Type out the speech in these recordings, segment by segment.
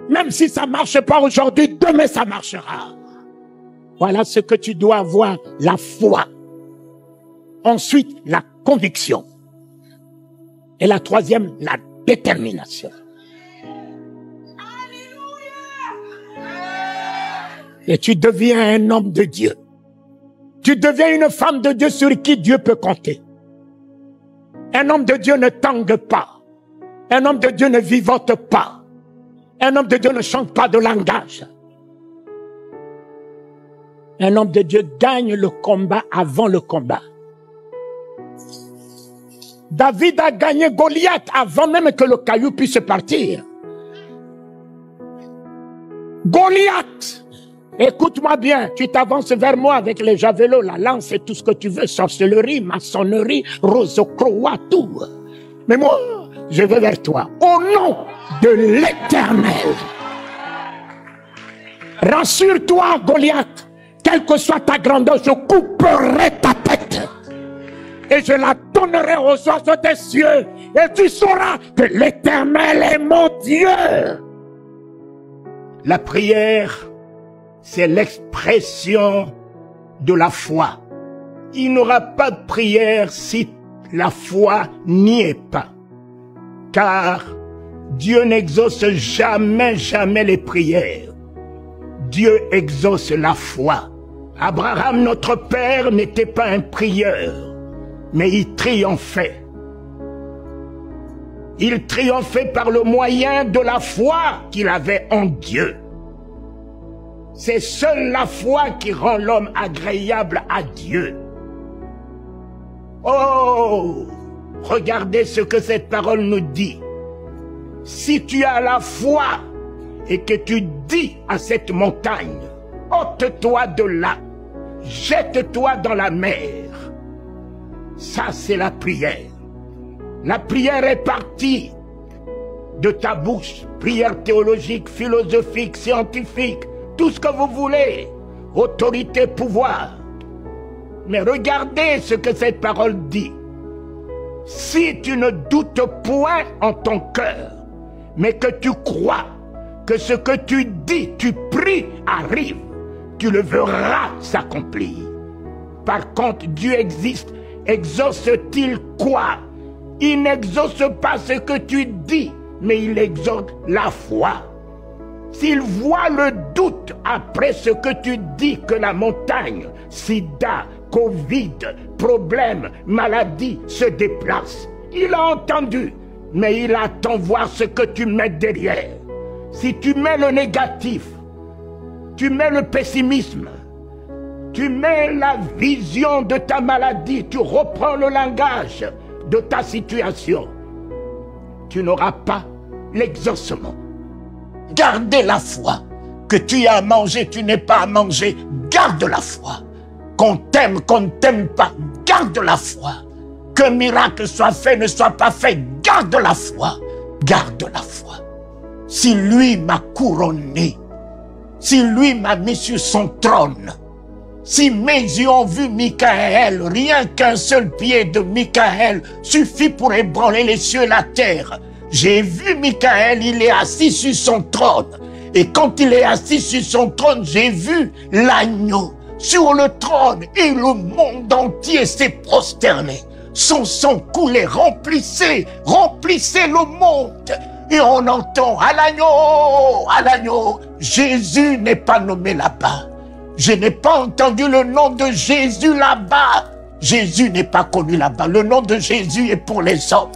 Même si ça ne marche pas aujourd'hui, demain ça marchera. Voilà ce que tu dois avoir, la foi. Ensuite, la conviction. Et la troisième, la détermination. Et tu deviens un homme de Dieu. Tu deviens une femme de Dieu sur qui Dieu peut compter. Un homme de Dieu ne tangue pas. Un homme de Dieu ne vivote pas. Un homme de Dieu ne chante pas de langage. Un homme de Dieu gagne le combat avant le combat. David a gagné Goliath avant même que le caillou puisse partir. Goliath, écoute-moi bien, tu t'avances vers moi avec les javelots, la lance et tout ce que tu veux, sorcellerie, maçonnerie, rose-croix, tout. Mais moi, je vais vers toi, au nom de l'Éternel. Rassure-toi, Goliath, quelle que soit ta grandeur, je couperai ta tête. Et je la donnerai aux oiseaux des cieux. Et tu sauras que l'Éternel est mon Dieu. La prière, c'est l'expression de la foi. Il n'y aura pas de prière si la foi n'y est pas. Car Dieu n'exauce jamais les prières. Dieu exauce la foi. Abraham, notre père, n'était pas un prieur, mais il triomphait. Il triomphait par le moyen de la foi qu'il avait en Dieu. C'est seule la foi qui rend l'homme agréable à Dieu. Oh, regardez ce que cette parole nous dit. Si tu as la foi et que tu dis à cette montagne, ôte-toi de là, jette-toi dans la mer. Ça, c'est la prière. La prière est partie de ta bouche. Prière théologique, philosophique, scientifique, tout ce que vous voulez. Autorité, pouvoir. Mais regardez ce que cette parole dit. Si tu ne doutes point en ton cœur, mais que tu crois que ce que tu dis, tu pries, arrive, tu le verras s'accomplir. Par contre, Dieu existe. Exauce-t-il quoi? Il n'exauce pas ce que tu dis, mais il exauce la foi. S'il voit le doute après ce que tu dis, que la montagne, sida, Covid, problème, maladie se déplace, il a entendu, mais il attend voir ce que tu mets derrière. Si tu mets le négatif, tu mets le pessimisme, tu mets la vision de ta maladie, tu reprends le langage de ta situation, tu n'auras pas l'exaucement. Gardez la foi. Que tu aies à manger, tu n'aies pas à manger, garde la foi. Qu'on t'aime, qu'on ne t'aime pas, garde la foi. Qu'un miracle soit fait, ne soit pas fait, garde la foi. Garde la foi. Si lui m'a couronné, si lui m'a mis sur son trône, si mes yeux ont vu Michaël, rien qu'un seul pied de Michaël suffit pour ébranler les cieux et la terre. J'ai vu Michaël, il est assis sur son trône. Et quand il est assis sur son trône, j'ai vu l'agneau sur le trône et le monde entier s'est prosterné. Son sang coulait, remplissait le monde. Et on entend à l'agneau. Jésus n'est pas nommé là-bas. Je n'ai pas entendu le nom de Jésus là-bas. Jésus n'est pas connu là-bas. Le nom de Jésus est pour les hommes.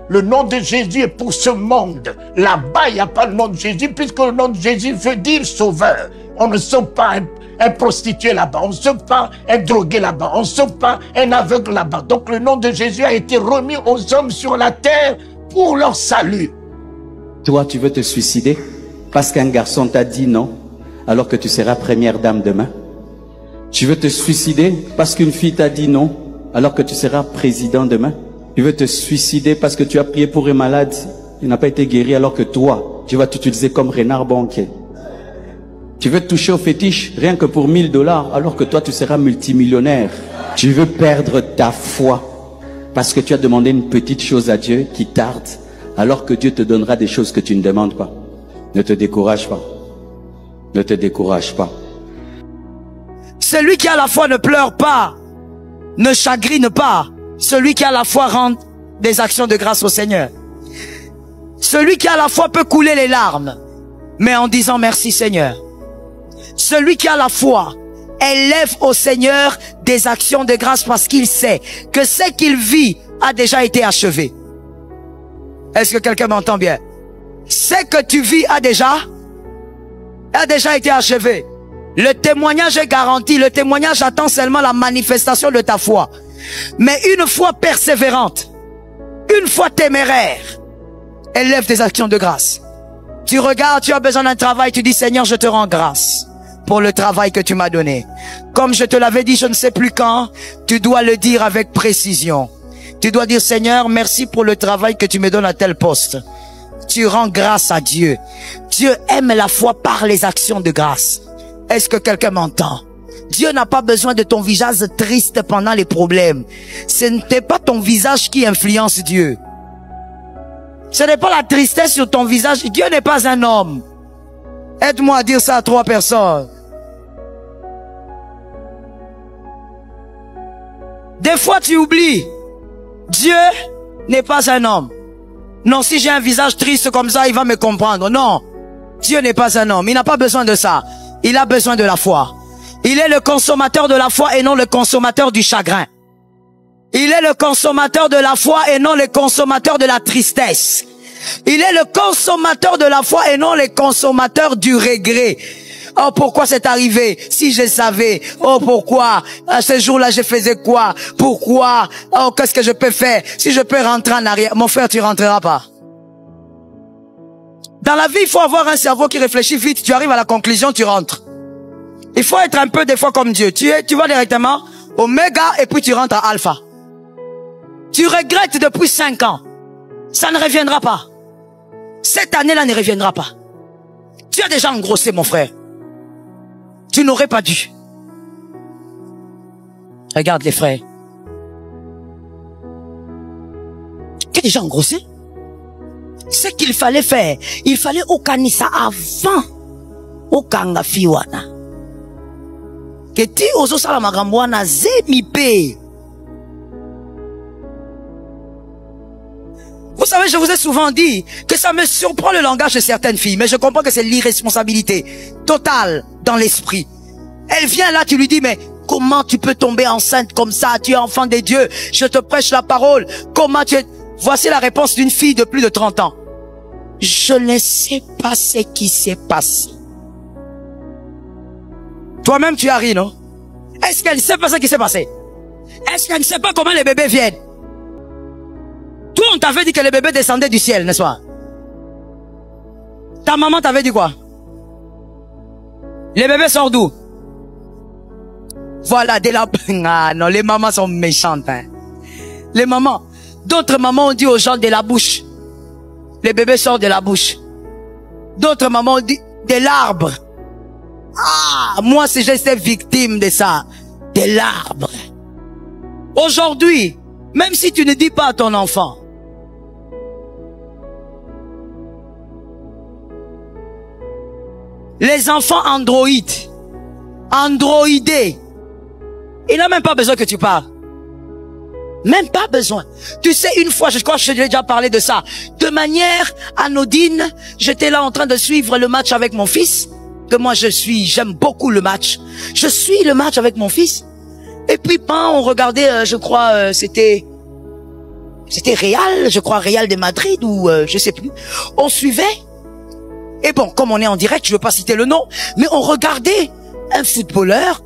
Le nom de Jésus est pour ce monde. Là-bas, il n'y a pas le nom de Jésus, puisque le nom de Jésus veut dire sauveur. On ne sauve pas un prostitué là-bas, on ne sauve pas un drogué là-bas, on ne sauve pas un aveugle là-bas. Donc le nom de Jésus a été remis aux hommes sur la terre pour leur salut. Toi, tu veux te suicider parce qu'un garçon t'a dit non, alors que tu seras première dame demain. Tu veux te suicider parce qu'une fille t'a dit non, alors que tu seras président demain. Tu veux te suicider parce que tu as prié pour un malade, il n'a pas été guéri, alors que toi, tu vas t'utiliser comme renard banquier. Tu veux toucher au fétiche rien que pour 1000 $, alors que toi, tu seras multimillionnaire. Tu veux perdre ta foi parce que tu as demandé une petite chose à Dieu qui tarde, alors que Dieu te donnera des choses que tu ne demandes pas. Ne te décourage pas. Ne te décourage pas. Celui qui a la foi ne pleure pas, ne chagrine pas. Celui qui a la foi rend des actions de grâce au Seigneur. Celui qui a la foi peut couler les larmes, mais en disant merci Seigneur. Celui qui a la foi élève au Seigneur des actions de grâce parce qu'il sait que ce qu'il vit a déjà été achevé. Est-ce que quelqu'un m'entend bien? Ce que tu vis a déjà été achevé. Le témoignage est garanti. Le témoignage attend seulement la manifestation de ta foi. Mais une foi persévérante, une foi téméraire, élève des actions de grâce. Tu regardes, tu as besoin d'un travail, tu dis Seigneur, je te rends grâce pour le travail que tu m'as donné. Comme je te l'avais dit, je ne sais plus quand, tu dois le dire avec précision. Tu dois dire Seigneur, merci pour le travail que tu me donnes à tel poste. Tu rends grâce à Dieu. Dieu aime la foi par les actions de grâce. Est-ce que quelqu'un m'entend? Dieu n'a pas besoin de ton visage triste pendant les problèmes. Ce n'est pas ton visage qui influence Dieu. Ce n'est pas la tristesse sur ton visage. Dieu n'est pas un homme. Aide-moi à dire ça à 3 personnes. Des fois tu oublies. Dieu n'est pas un homme. Non, si j'ai un visage triste comme ça, il va me comprendre. Non, Dieu n'est pas un homme. Il n'a pas besoin de ça. Il a besoin de la foi. Il est le consommateur de la foi et non le consommateur du chagrin. Il est le consommateur de la foi et non le consommateur de la tristesse. Il est le consommateur de la foi et non le consommateur du regret. Oh, pourquoi c'est arrivé? Si je savais. Oh, pourquoi? À ce jour-là, je faisais quoi? Pourquoi? Oh, qu'est-ce que je peux faire? Si je peux rentrer en arrière. Mon frère, tu rentreras pas. Dans la vie, il faut avoir un cerveau qui réfléchit vite. Tu arrives à la conclusion, tu rentres. Il faut être un peu des fois comme Dieu. Tu vas directement oméga et puis tu rentres à alpha. Tu regrettes depuis 5 ans. Ça ne reviendra pas. Cette année-là ne reviendra pas. Tu as déjà engrossé, mon frère. Tu n'aurais pas dû. Regarde les frères. Tu as déjà engrossé. Ce qu'il fallait faire, il fallait okanisa avant. Okanga fiwana. Keti ozo sala makambo wana zemipe. Vous savez, je vous ai souvent dit que ça me surprend le langage de certaines filles, mais je comprends que c'est l'irresponsabilité totale dans l'esprit. Elle vient là, tu lui dis, mais comment tu peux tomber enceinte comme ça? Tu es enfant de Dieu, je te prêche la parole. Comment tu es... Voici la réponse d'une fille de plus de 30 ans. Je ne sais pas ce qui s'est passé. Toi-même, tu as ri, non? Est-ce qu'elle ne sait pas ce qui s'est passé? Est-ce qu'elle ne sait pas comment les bébés viennent? Toi, on t'avait dit que les bébés descendaient du ciel, n'est-ce pas? Ta maman t'avait dit quoi? Les bébés sortent d'où? Voilà, dès la... Ah non, les mamans sont méchantes. Hein. Les mamans. D'autres mamans ont dit aux gens de la bouche. Les bébés sortent de la bouche. D'autres mamans ont dit de l'arbre. Ah, moi, si j'étais victime de ça, de l'arbre. Aujourd'hui, même si tu ne dis pas à ton enfant, les enfants androïdes, androïdés, il n'a même pas besoin que tu parles. Même pas besoin. Tu sais, une fois, je crois que je t'ai déjà parlé de ça. De manière anodine, j'étais là en train de suivre le match avec mon fils. Que moi j'aime beaucoup le match. Je suis le match avec mon fils. Et puis, on regardait, je crois, c'était Real, je crois Real de Madrid ou je sais plus. On suivait. Et bon, comme on est en direct, je veux pas citer le nom, mais on regardait un footballeur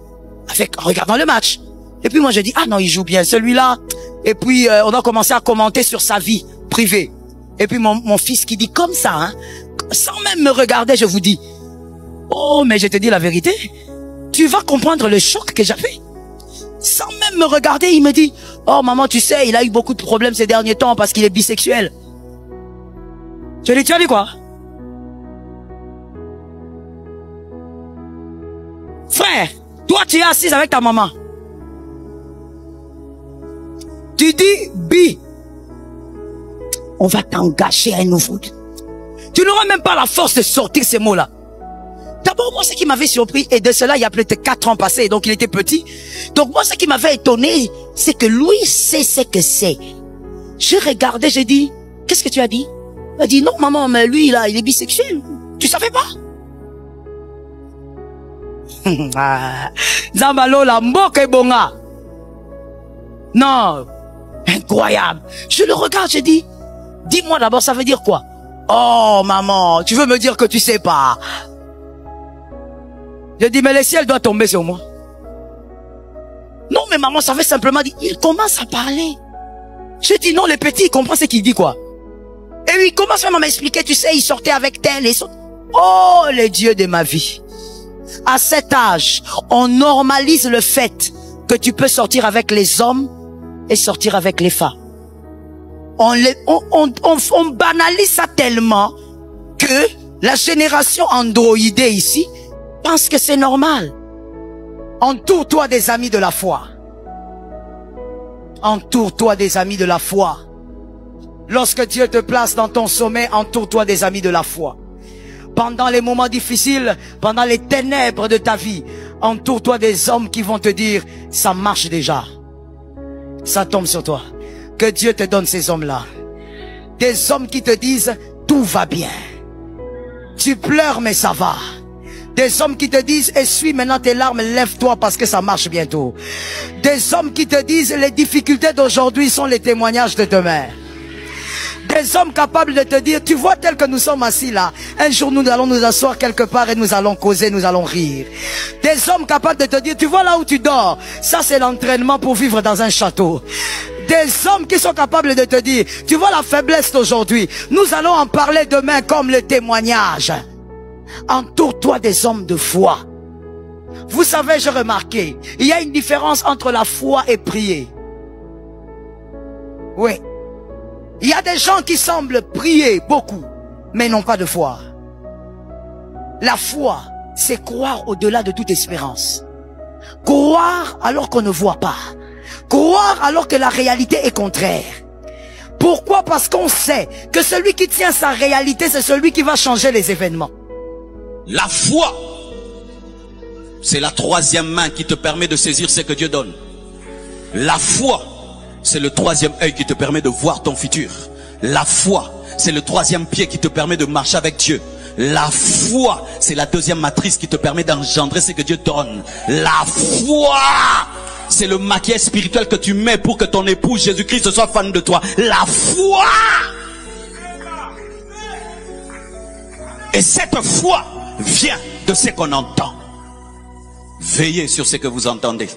en regardant le match. Et puis moi je dis, ah non, il joue bien celui-là. Et puis on a commencé à commenter sur sa vie privée. Et puis mon fils qui dit comme ça, hein, sans même me regarder, je vous dis, oh mais je te dis la vérité, tu vas comprendre le choc que j'avais. Sans même me regarder, il me dit, oh maman, tu sais, il a eu beaucoup de problèmes ces derniers temps parce qu'il est bisexuel. Je lui dis, tu as dit quoi? Frère, toi tu es assise avec ta maman. Tu dis, on va t'engager à un nouveau. Tu n'auras même pas la force de sortir ces mots-là. D'abord, moi, ce qui m'avait surpris, et de cela, il y a peut-être 4 ans passés, donc il était petit. Donc moi, ce qui m'avait étonné, c'est que lui sait ce que c'est. Je regardais, j'ai dit, qu'est-ce que tu as dit? Il a dit, non, maman, mais lui, là, il est bisexuel. Tu savais pas? Zambalo, la mboka est bonga. Non. Incroyable. Je le regarde, je dis, dis-moi d'abord, ça veut dire quoi? Oh, maman, tu veux me dire que tu sais pas? Je dis, mais le ciel doit tomber sur moi. Non, mais maman, ça veut simplement dire, il commence à parler. Je dis, non, le petit, il comprend ce qu'il dit, quoi. Et lui, il commence même à m'expliquer, tu sais, il sortait avec tel et ça. Oh, le Dieu de ma vie. À cet âge, on normalise le fait que tu peux sortir avec les hommes et sortir avec les femmes. On banalise ça tellement que la génération androïdée ici pense que c'est normal. Entoure-toi des amis de la foi. Entoure-toi des amis de la foi. Lorsque Dieu te place dans ton sommet, entoure-toi des amis de la foi. Pendant les moments difficiles, pendant les ténèbres de ta vie, entoure-toi des hommes qui vont te dire, ça marche déjà. Ça tombe sur toi. Que Dieu te donne ces hommes-là. Des hommes qui te disent, tout va bien. Tu pleures, mais ça va. Des hommes qui te disent, essuie maintenant tes larmes, lève-toi parce que ça marche bientôt. Des hommes qui te disent, les difficultés d'aujourd'hui sont les témoignages de demain. Des hommes capables de te dire, tu vois tel que nous sommes assis là, un jour nous allons nous asseoir quelque part et nous allons causer, nous allons rire. Des hommes capables de te dire, tu vois là où tu dors, ça c'est l'entraînement pour vivre dans un château. Des hommes qui sont capables de te dire, tu vois la faiblesse d'aujourd'hui, nous allons en parler demain comme le témoignage. Entoure-toi des hommes de foi. Vous savez, j'ai remarqué, il y a une différence entre la foi et prier. Oui. Il y a des gens qui semblent prier beaucoup, mais n'ont pas de foi. La foi, c'est croire au-delà de toute espérance. Croire alors qu'on ne voit pas. Croire alors que la réalité est contraire. Pourquoi? Parce qu'on sait que celui qui tient sa réalité, c'est celui qui va changer les événements. La foi, c'est la troisième main qui te permet de saisir ce que Dieu donne. La foi, c'est le troisième œil qui te permet de voir ton futur. La foi, c'est le troisième pied qui te permet de marcher avec Dieu. La foi, c'est la deuxième matrice qui te permet d'engendrer ce que Dieu donne. La foi, c'est le maquillage spirituel que tu mets pour que ton épouse Jésus-Christ soit fan de toi. La foi. Et cette foi vient de ce qu'on entend. Veillez sur ce que vous entendez.